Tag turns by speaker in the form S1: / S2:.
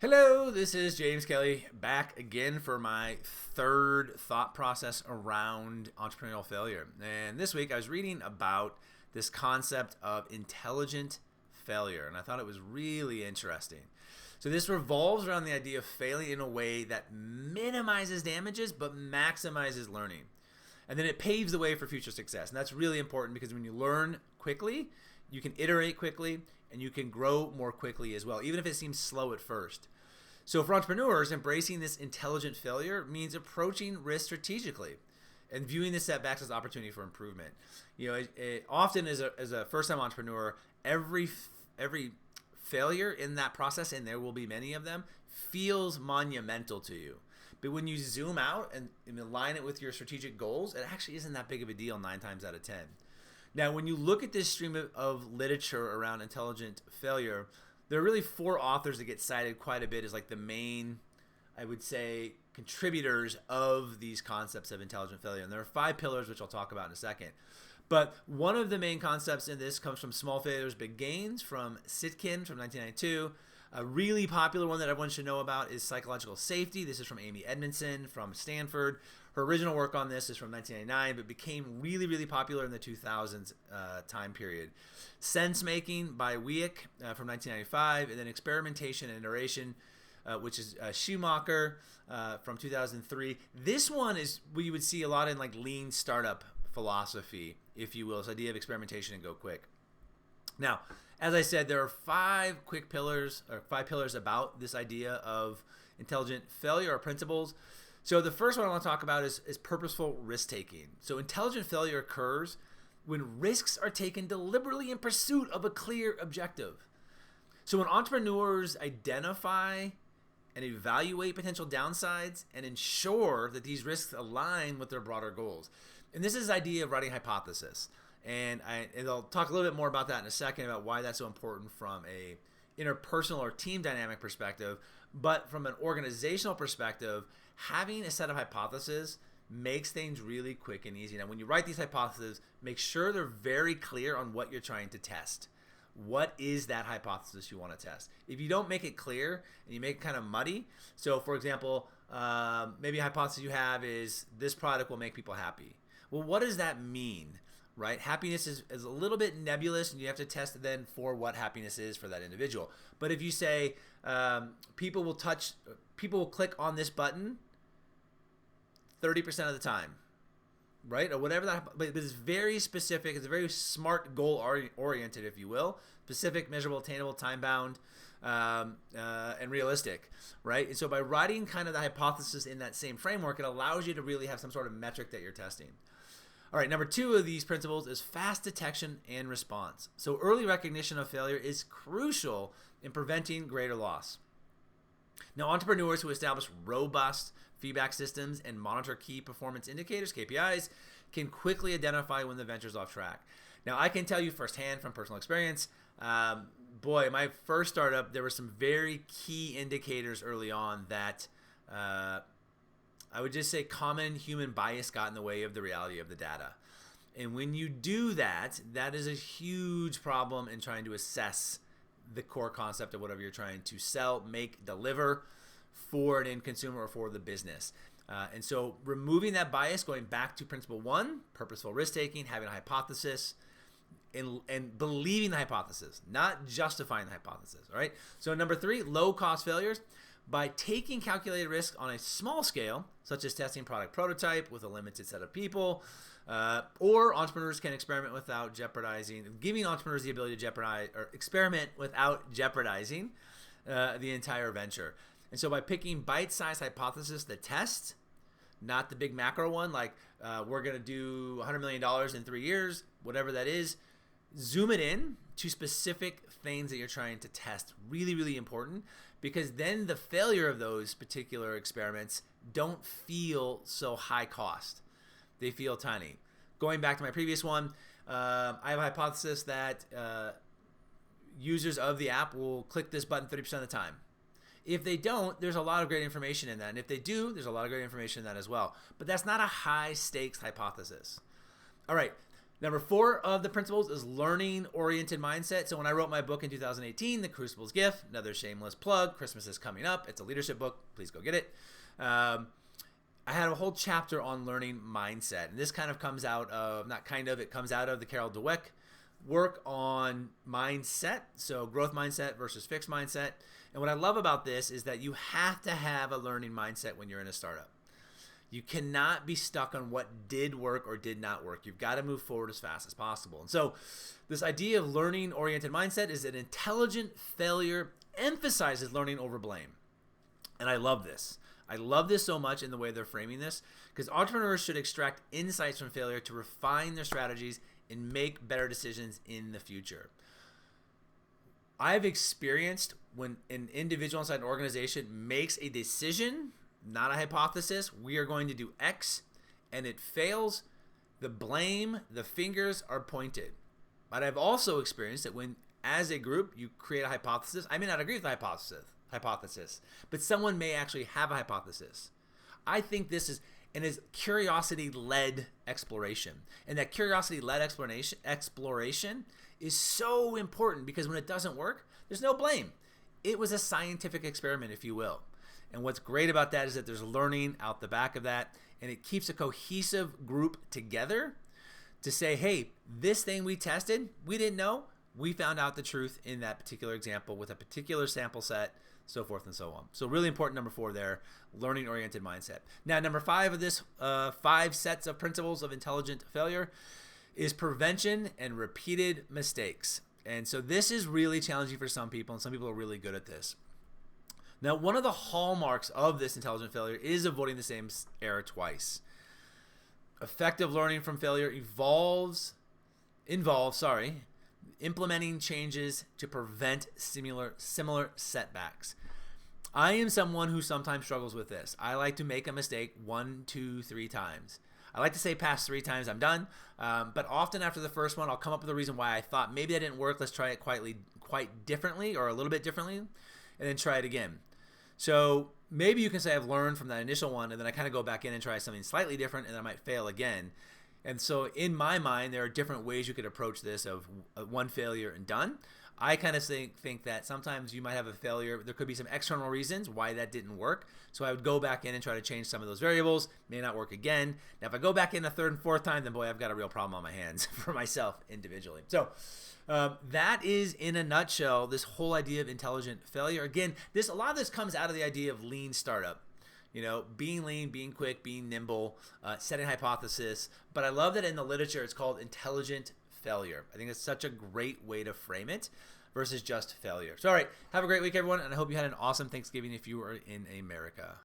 S1: Hello, this is James Kelly back again for my third thought process around entrepreneurial failure. And this week I was reading about this concept of intelligent failure, and I thought it was really interesting. So this revolves around the idea of failing in a way that minimizes damages but maximizes learning. And then it paves the way for future success. And that's really important because when you learn quickly, you can iterate quickly and you can grow more quickly as well, even if it seems slow at first. So for entrepreneurs, embracing this intelligent failure means approaching risk strategically and viewing the setbacks as opportunity for improvement. Often as a first-time entrepreneur, every failure in that process, and there will be many of them, feels monumental to you. But when you zoom out and align it with your strategic goals, it actually isn't that big of a deal 9 times out of 10. Now, when you look at this stream of literature around intelligent failure, there are really 4 authors that get cited quite a bit as like the main, I would say, contributors of these concepts of intelligent failure. And there are 5 pillars, which I'll talk about in a second. But one of the main concepts in this comes from Small Failures, Big Gains from Sitkin from 1992. A really popular one that everyone should know about is Psychological Safety. This is from Amy Edmondson from Stanford. Her original work on this is from 1999, but became really, really popular in the 2000s time period. Sense Making by Wieck from 1995, and then Experimentation and Iteration, which is Schumacher from 2003. This one is what you would see a lot in like lean startup philosophy, if you will, this idea of experimentation and go quick. Now, as I said, there are 5 pillars about this idea of intelligent failure or principles. So the first one I want to talk about is purposeful risk-taking. So intelligent failure occurs when risks are taken deliberately in pursuit of a clear objective. So when entrepreneurs identify and evaluate potential downsides and ensure that these risks align with their broader goals. And this is the idea of writing hypothesis. And I'll talk a little bit more about that in a second about why that's so important from a interpersonal or team dynamic perspective. But from an organizational perspective, having a set of hypotheses makes things really quick and easy. Now, when you write these hypotheses, make sure they're very clear on what you're trying to test. What is that hypothesis you want to test? If you don't make it clear and you make it kind of muddy, so for example, maybe a hypothesis you have is this product will make people happy. Well, what does that mean? Right? Happiness is a little bit nebulous, and you have to test then for what happiness is for that individual. But if you say people will click on this button 30% of the time, right? Or whatever that, but it's very specific. It's a very smart goal oriented, if you will, specific, measurable, attainable, time bound, and realistic, right? And so by writing kind of the hypothesis in that same framework, it allows you to really have some sort of metric that you're testing. All right, number 2 of these principles is fast detection and response. So early recognition of failure is crucial in preventing greater loss. Now, entrepreneurs who establish robust feedback systems and monitor key performance indicators, KPIs, can quickly identify when the venture's off track. Now, I can tell you firsthand from personal experience, my first startup, there were some very key indicators early on that I would just say common human bias got in the way of the reality of the data. And when you do that, that is a huge problem in trying to assess the core concept of whatever you're trying to sell, make, deliver for an end consumer or for the business. And so removing that bias, going back to principle 1, purposeful risk-taking, having a hypothesis, and believing the hypothesis, not justifying the hypothesis, all right? So number 3, low-cost failures. By taking calculated risk on a small scale, such as testing product prototype with a limited set of people, or entrepreneurs can experiment without jeopardizing, giving entrepreneurs the ability to jeopardize or experiment without jeopardizing the entire venture. And so by picking bite-sized hypothesis that test, not the big macro one, like we're going to do $100 million in 3 years, whatever that is, zoom it in to specific things that you're trying to test. Really, really important, because then the failure of those particular experiments don't feel so high cost. They feel tiny. Going back to my previous one, I have a hypothesis that users of the app will click this button 30% of the time. If they don't, there's a lot of great information in that. And if they do, there's a lot of great information in that as well. But that's not a high stakes hypothesis. All right. Number 4 of the principles is learning-oriented mindset. So when I wrote my book in 2018, The Crucible's Gift, another shameless plug, Christmas is coming up. It's a leadership book. Please go get it. I had a whole chapter on learning mindset. And this kind of comes out of, it comes out of the Carol Dweck work on mindset. So growth mindset versus fixed mindset. And what I love about this is that you have to have a learning mindset when you're in a startup. You cannot be stuck on what did work or did not work. You've got to move forward as fast as possible. And so this idea of learning-oriented mindset is that intelligent failure emphasizes learning over blame. And I love this. I love this so much in the way they're framing this, because entrepreneurs should extract insights from failure to refine their strategies and make better decisions in the future. I've experienced when an individual inside an organization makes a decision, not a hypothesis, we are going to do X, and it fails, the blame, the fingers are pointed. But I've also experienced that when, as a group, you create a hypothesis, I may not agree with the hypothesis, but someone may actually have a hypothesis. I think this is curiosity-led exploration. And that curiosity-led exploration is so important, because when it doesn't work, there's no blame. It was a scientific experiment, if you will. And what's great about that is that there's learning out the back of that, and it keeps a cohesive group together to say, hey, this thing we tested, we didn't know, we found out the truth in that particular example with a particular sample set, so forth and so on. So really important, number 4 there, learning-oriented mindset. Now, number 5 of this 5 sets of principles of intelligent failure is prevention and repeated mistakes. And so this is really challenging for some people, and some people are really good at this. Now, one of the hallmarks of this intelligent failure is avoiding the same error twice. Effective learning from failure involves implementing changes to prevent similar setbacks. I am someone who sometimes struggles with this. I like to make a mistake 1, 2, 3 times. I like to say past 3 times I'm done, but often after the first one, I'll come up with a reason why I thought maybe that didn't work. Let's try it quite differently, or a little bit differently, and then try it again. So maybe you can say I've learned from that initial one, and then I kind of go back in and try something slightly different, and I might fail again. And so in my mind, there are different ways you could approach this of one failure and done. I kind of think that sometimes you might have a failure. There could be some external reasons why that didn't work. So I would go back in and try to change some of those variables. May not work again. Now, if I go back in a 3rd and 4th time, then boy, I've got a real problem on my hands for myself individually. So that is, in a nutshell, this whole idea of intelligent failure. Again, a lot of this comes out of the idea of lean startup. You know, being lean, being quick, being nimble, setting hypothesis. But I love that in the literature it's called intelligent failure. I think it's such a great way to frame it versus just failure. So, all right, have a great week, everyone, and I hope you had an awesome Thanksgiving if you are in America.